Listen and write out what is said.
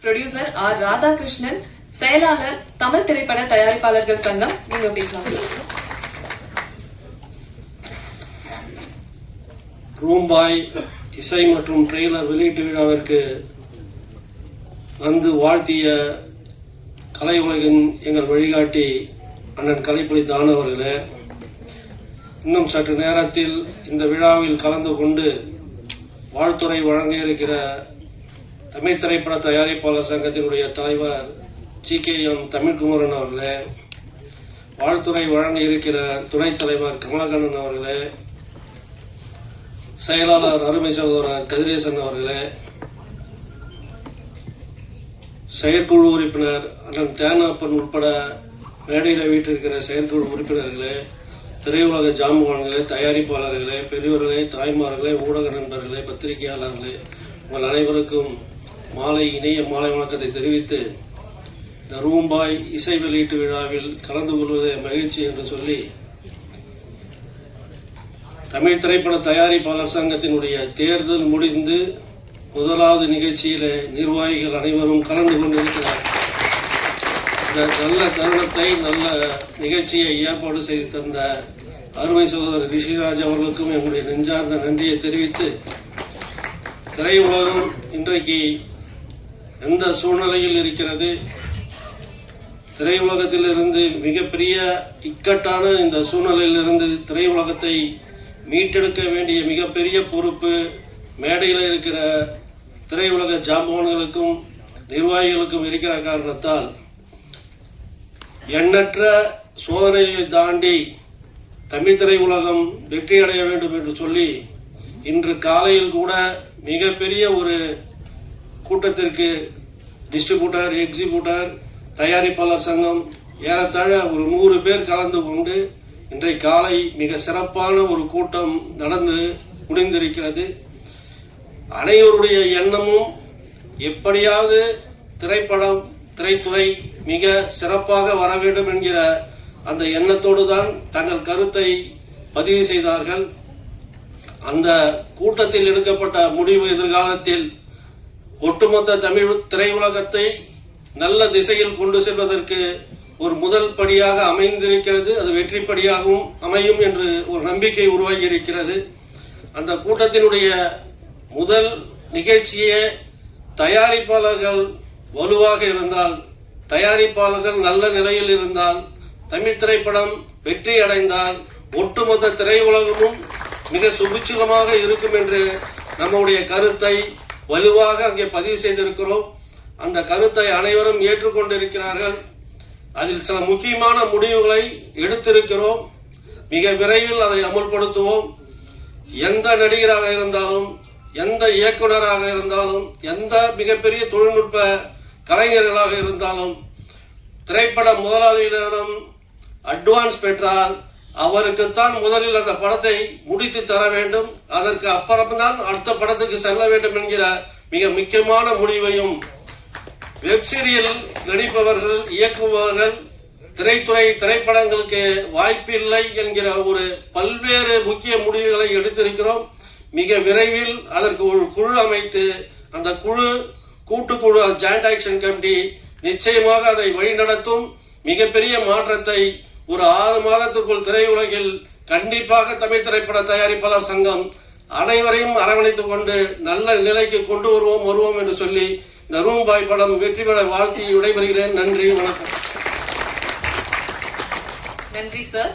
Producer R Radhakrishnan, செயலாளர் தமிழ் திரைப்பட தயாரிப்பாளர்கள் சங்கம். நீங்க பேசலாம் சார். ரூம்பாய் இசை மற்றும் ட்ரெய்லர் வெளியீட்டு விழாவிற்கு வந்து வாழ்த்திய கலை உலகின் எங்கள் வழிகாட்டி அண்ணன் கலைப்புலி தான் அவர்களே, இன்னும் சற்று நேரத்தில் இந்த விழாவில் கலந்து கொண்டு வாழ்த்துறை வழங்க இருக்கிற தமிழ் திரைப்பட தயாரிப்பாளர் சங்கத்தினுடைய தலைவர் GKM தமிழ்குமரன் அவர்களே, வாழ்த்துறை வழங்க இருக்கிற துணைத் தலைவர் கமலக்கண்ணன் அவர்களே, செயலாளர் அருமை சகோதரர் கதிரேசன் அவர்களே, செயற்குழு உறுப்பினர் அண்ணன் தேனப்பன் உட்பட மேடையில் வீட்டிருக்கிற செயற்குழு உறுப்பினர்களே, திரையுலக ஜாம்பவான்களே, தயாரிப்பாளர்களே, பெரியோர்களே, தாய்மார்களே, ஊடக நண்பர்களே, பத்திரிகையாளர்களே, உங்கள் அனைவருக்கும் இணைய மாலை வணக்கத்தை தெரிவித்து, இந்த ரூம்பாய் இசை வெளியீட்டு விழாவில் கலந்து கொள்வதே மகிழ்ச்சி என்று சொல்லி, தமிழ் திரைப்பட தயாரிப்பாளர் சங்கத்தினுடைய தேர்தல் முடிந்து முதலாவது நிகழ்ச்சியில நிர்வாகிகள் அனைவரும் கலந்து கொண்டிருக்கிறார். இந்த நல்ல தருணத்தை, நல்ல நிகழ்ச்சியை ஏற்பாடு செய்து தந்த அருமை சகோதரர் ரிஷிராஜ் அவர்களுக்கும் என்னுடைய நெஞ்சார்ந்த நன்றியை தெரிவித்து, திரையுலகம் இன்றைக்கு எந்த சூழ்நிலையில் இருக்கிறது, திரையுலகத்திலிருந்து மிகப்பெரிய இக்கட்டான இந்த சூழ்நிலையிலிருந்து திரையுலகத்தை மீட்டெடுக்க வேண்டிய மிகப்பெரிய பொறுப்பு மேடையில் இருக்கிற திரையுலக ஜாம்பவான்களுக்கும் நிர்வாகிகளுக்கும் இருக்கிற காரணத்தால் எண்ணற்ற சோதனைகளை தாண்டி தமிழ் திரையுலகம் வெற்றி அடைய வேண்டும் என்று சொல்லி இன்று காலையில் கூட மிகப்பெரிய ஒரு கூட்டத்திற்கு டிஸ்ட்ரிபியூட்டர், எக்ஸிபியூட்டர், தயாரிப்பாளர் சங்கம் ஏறத்தாழ ஒரு 100 பேர் கலந்து கொண்டு இன்றைய காலை மிக சிறப்பான ஒரு கூட்டம் நடந்து முடிந்திருக்கிறது. அனைவருடைய எண்ணமும் எப்படியாவது திரைத்துறை மிக சிறப்பாக வர வேண்டும் என்கிற அந்த எண்ணத்தோடு தான் தங்கள் கருத்தை பதிவு செய்தார்கள். அந்த கூட்டத்தில் எடுக்கப்பட்ட முடிவு எதிர்காலத்தில் ஒட்டுமொத்த தமிழ் திரையுலகத்தை நல்ல திசையில் கொண்டு செல்வதற்கு ஒரு முதல் படியாக அமைந்திருக்கிறது. அது வெற்றி படியாகவும் அமையும் என்று ஒரு நம்பிக்கை உருவாகி இருக்கிறது. அந்த கூட்டத்தினுடைய முதல் நிகழ்ச்சியே தயாரிப்பாளர்கள் வலுவாக இருந்தால், தயாரிப்பாளர்கள் நல்ல நிலையில் இருந்தால், தமிழ் திரைப்படம் வெற்றி அடைந்தால் ஒட்டுமொத்த திரையுலகமும் மிக சுபிட்சமாக இருக்கும் என்று நம்முடைய கருத்தை வலுவாக அங்கே பதிவு செய்திருக்கிறோம். அந்த கருத்தை அனைவரும் ஏற்றுக்கொண்டிருக்கிறார்கள். அதில் சில முக்கியமான முடிவுகளை எடுத்திருக்கிறோம். மிக விரைவில் அதை அமுல்படுத்துவோம். எந்த நடிகராக இருந்தாலும், எந்த இயக்குனராக இருந்தாலும், எந்த மிகப்பெரிய தொழில்நுட்ப கலைஞர்களாக இருந்தாலும், திரைப்பட முதலாளியிடம் அட்வான்ஸ் பெற்றால் அவருக்குத்தான் முதலில் அந்த படத்தை முடித்து தர வேண்டும். அதற்கு அப்புறம்தான் அடுத்த படத்துக்கு செல்ல வேண்டும் என்கிற மிக முக்கியமான முடிவையும், வெப்சீரியல் நடிப்பவர்கள், இயக்குபவர்கள், திரைப்படங்களுக்கு வாய்ப்பில்லை என்கிற ஒரு பல்வேறு முக்கிய முடிவுகளை எடுத்திருக்கிறோம். மிக விரைவில் அதற்கு ஒரு குழு அமைத்து, அந்த கூட்டுக்குழு ஜாயிண்ட் ஆக்ஷன் கமிட்டி நிச்சயமாக அதை வழிநடத்தும். மிகப்பெரிய மாற்றத்தை ஒரு 6 மாதத்திற்குள் திரையுலகில் கண்டிப்பாக தமிழ் திரைப்பட தயாரிப்பாளர் சங்கம் அனைவரையும் அரவணைத்துக் கொண்டு நல்ல நிலைக்கு கொண்டு வருவோம் என்று சொல்லி இந்த ரூம்பாய் படம் வெற்றி பெற வாழ்த்தி விடைபெறுகிறேன். நன்றி, வணக்கம். நன்றி சார்.